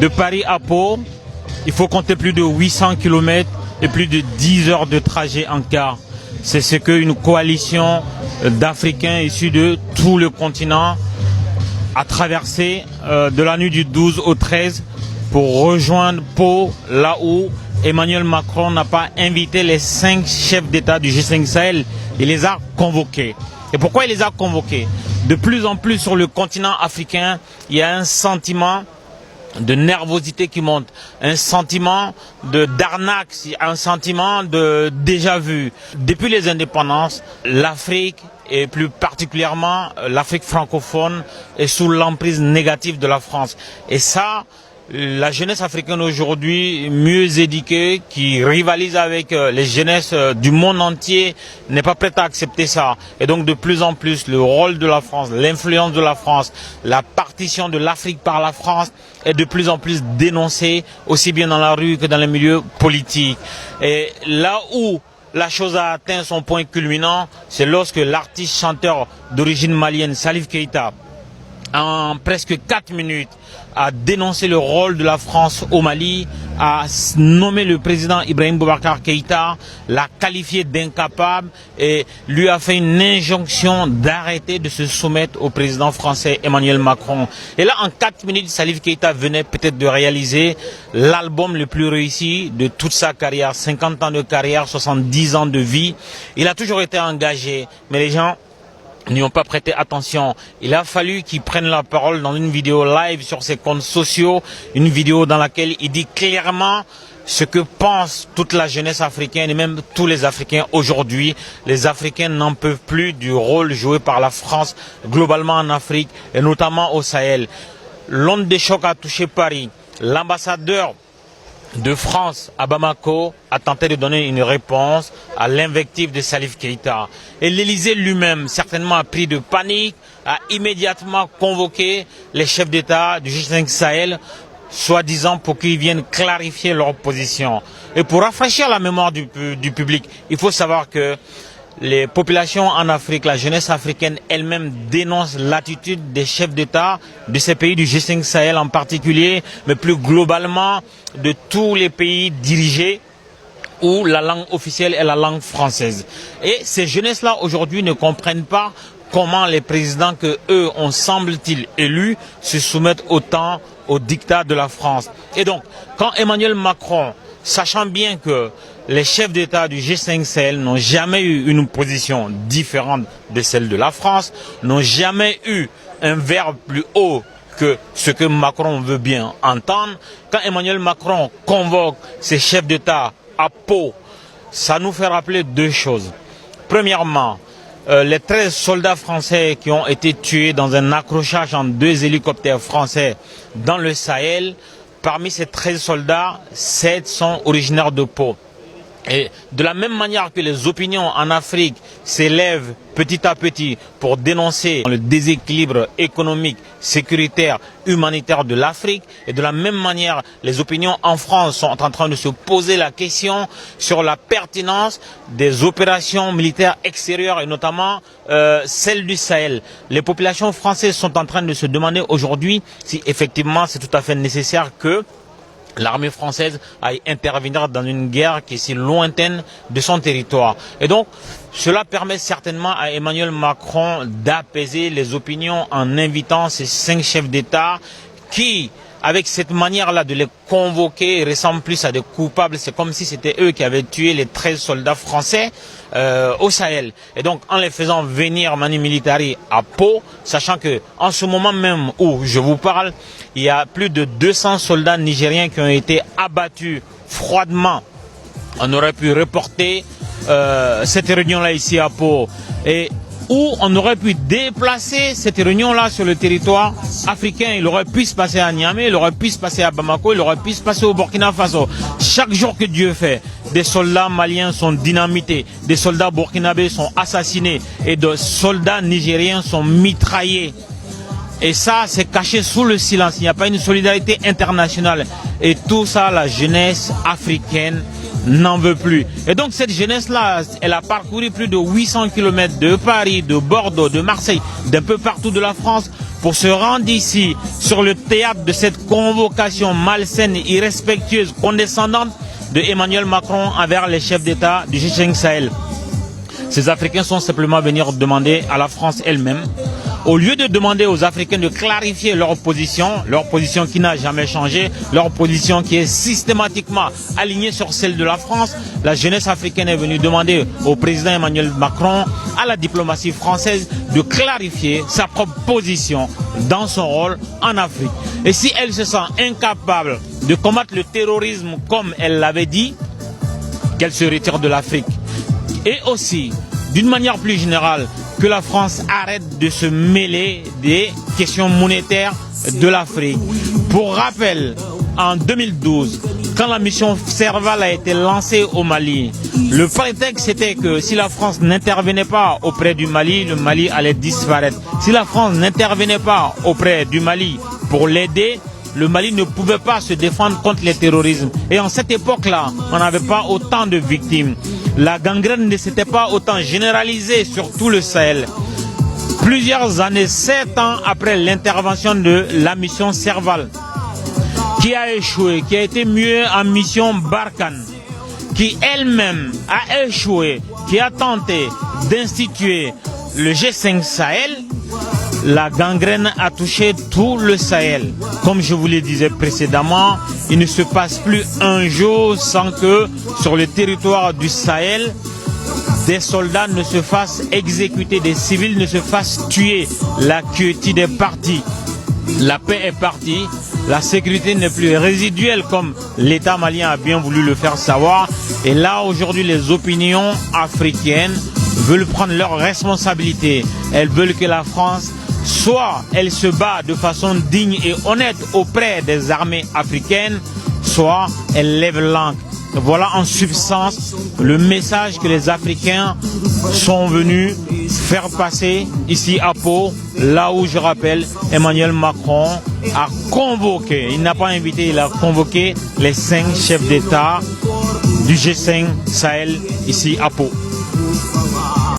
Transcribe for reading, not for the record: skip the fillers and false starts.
De Paris à Pau, il faut compter plus de 800 km et plus de 10 heures de trajet en car. C'est ce qu'une coalition d'Africains issus de tout le continent a traversé de la nuit du 12 au 13 pour rejoindre Pau, là où Emmanuel Macron n'a pas invité les 5 chefs d'État du G5 Sahel. Il les a convoqués. Et pourquoi il les a convoqués? De plus en plus sur le continent africain, il y a un sentiment de nervosité qui monte, un sentiment d'arnaque, un sentiment de déjà-vu. Depuis les indépendances, l'Afrique, et plus particulièrement l'Afrique francophone, est sous l'emprise négative de la France. Et ça, la jeunesse africaine aujourd'hui, mieux éduquée, qui rivalise avec les jeunesses du monde entier, n'est pas prête à accepter ça. Et donc de plus en plus, le rôle de la France, l'influence de la France, la partition de l'Afrique par la France est de plus en plus dénoncée, aussi bien dans la rue que dans les milieux politiques. Et là où la chose a atteint son point culminant, c'est lorsque l'artiste chanteur d'origine malienne, Salif Keïta, en presque 4 minutes, a dénoncé le rôle de la France au Mali, a nommé le président Ibrahim Boubacar Keïta, l'a qualifié d'incapable et lui a fait une injonction d'arrêter de se soumettre au président français Emmanuel Macron. Et là, en 4 minutes, Salif Keïta venait peut-être de réaliser l'album le plus réussi de toute sa carrière. 50 ans de carrière, 70 ans de vie. Il a toujours été engagé, mais les gens n'y ont pas prêté attention. Il a fallu qu'il prenne la parole dans une vidéo live sur ses comptes sociaux, une vidéo dans laquelle il dit clairement ce que pense toute la jeunesse africaine et même tous les Africains aujourd'hui. Les Africains n'en peuvent plus du rôle joué par la France globalement en Afrique et notamment au Sahel. L'onde de choc a touché Paris. L'ambassadeur de France à Bamako a tenté de donner une réponse à l'invective de Salif Keïta. Et l'Élysée lui-même, certainement a pris de panique, a immédiatement convoqué les chefs d'État du G5 Sahel, soi-disant pour qu'ils viennent clarifier leur position. Et pour rafraîchir la mémoire du public, il faut savoir que les populations en Afrique, la jeunesse africaine elle-même dénonce l'attitude des chefs d'État de ces pays du G5 Sahel en particulier, mais plus globalement de tous les pays dirigés où la langue officielle est la langue française. Et ces jeunesses-là aujourd'hui ne comprennent pas comment les présidents que eux ont, semble-t-il, élus se soumettent autant au diktat de la France. Et donc, quand Emmanuel Macron, sachant bien que les chefs d'État du G5 Sahel n'ont jamais eu une position différente de celle de la France, n'ont jamais eu un verbe plus haut que ce que Macron veut bien entendre. Quand Emmanuel Macron convoque ses chefs d'État à Pau, ça nous fait rappeler deux choses. Premièrement, les 13 soldats français qui ont été tués dans un accrochage en 2 hélicoptères français dans le Sahel, parmi ces 13 soldats, 7 sont originaires de Pau. Et de la même manière que les opinions en Afrique s'élèvent petit à petit pour dénoncer le déséquilibre économique, sécuritaire, humanitaire de l'Afrique, et de la même manière les opinions en France sont en train de se poser la question sur la pertinence des opérations militaires extérieures et notamment celles du Sahel. Les populations françaises sont en train de se demander aujourd'hui si effectivement c'est tout à fait nécessaire que l'armée française aille intervenir dans une guerre qui est si lointaine de son territoire. Et donc, cela permet certainement à Emmanuel Macron d'apaiser les opinions en invitant ces 5 chefs d'État qui, avec cette manière-là de les convoquer, ressemblent plus à des coupables. C'est comme si c'était eux qui avaient tué les 13 soldats français au Sahel. Et donc, en les faisant venir manu militari à Pau, sachant que en ce moment même où je vous parle, il y a plus de 200 soldats nigériens qui ont été abattus froidement. On aurait pu reporter cette réunion-là ici à Pau. Et où on aurait pu déplacer cette réunion-là sur le territoire africain. Il aurait pu se passer à Niamey, il aurait pu se passer à Bamako, il aurait pu se passer au Burkina Faso. Chaque jour que Dieu fait, des soldats maliens sont dynamités, des soldats burkinabés sont assassinés et des soldats nigériens sont mitraillés. Et ça, c'est caché sous le silence. Il n'y a pas une solidarité internationale. Et tout ça, la jeunesse africaine n'en veut plus. Et donc cette jeunesse-là, elle a parcouru plus de 800 km de Paris, de Bordeaux, de Marseille, d'un peu partout de la France pour se rendre ici, sur le théâtre de cette convocation malsaine, irrespectueuse, condescendante de Emmanuel Macron envers les chefs d'État du G5 Sahel. Ces Africains sont simplement venus demander à la France elle-même, au lieu de demander aux Africains de clarifier leur position qui n'a jamais changé, leur position qui est systématiquement alignée sur celle de la France, la jeunesse africaine est venue demander au président Emmanuel Macron, à la diplomatie française, de clarifier sa propre position dans son rôle en Afrique. Et si elle se sent incapable de combattre le terrorisme comme elle l'avait dit, qu'elle se retire de l'Afrique. Et aussi, d'une manière plus générale, que la France arrête de se mêler des questions monétaires de l'Afrique. Pour rappel, en 2012, quand la mission Serval a été lancée au Mali, le prétexte était que si la France n'intervenait pas auprès du Mali, le Mali allait disparaître. Si la France n'intervenait pas auprès du Mali pour l'aider, le Mali ne pouvait pas se défendre contre les terrorismes. Et en cette époque-là, on n'avait pas autant de victimes. La gangrène ne s'était pas autant généralisée sur tout le Sahel. Plusieurs années, 7 ans après l'intervention de la mission Serval, qui a échoué, qui a été mieux en mission Barkhane, qui elle-même a échoué, qui a tenté d'instituer le G5 Sahel, la gangrène a touché tout le Sahel. Comme je vous le disais précédemment, il ne se passe plus un jour sans que sur le territoire du Sahel, des soldats ne se fassent exécuter, des civils ne se fassent tuer. La quiétude est partie. La paix est partie. La sécurité n'est plus résiduelle comme l'État malien a bien voulu le faire savoir. Et là, aujourd'hui, les opinions africaines veulent prendre leurs responsabilités. Elles veulent que la France, soit elle se bat de façon digne et honnête auprès des armées africaines, soit elle lève l'ancre. Voilà en substance le message que les Africains sont venus faire passer ici à Pau, là où, je rappelle, Emmanuel Macron a convoqué, il n'a pas invité, il a convoqué les 5 chefs d'État du G5 Sahel ici à Pau.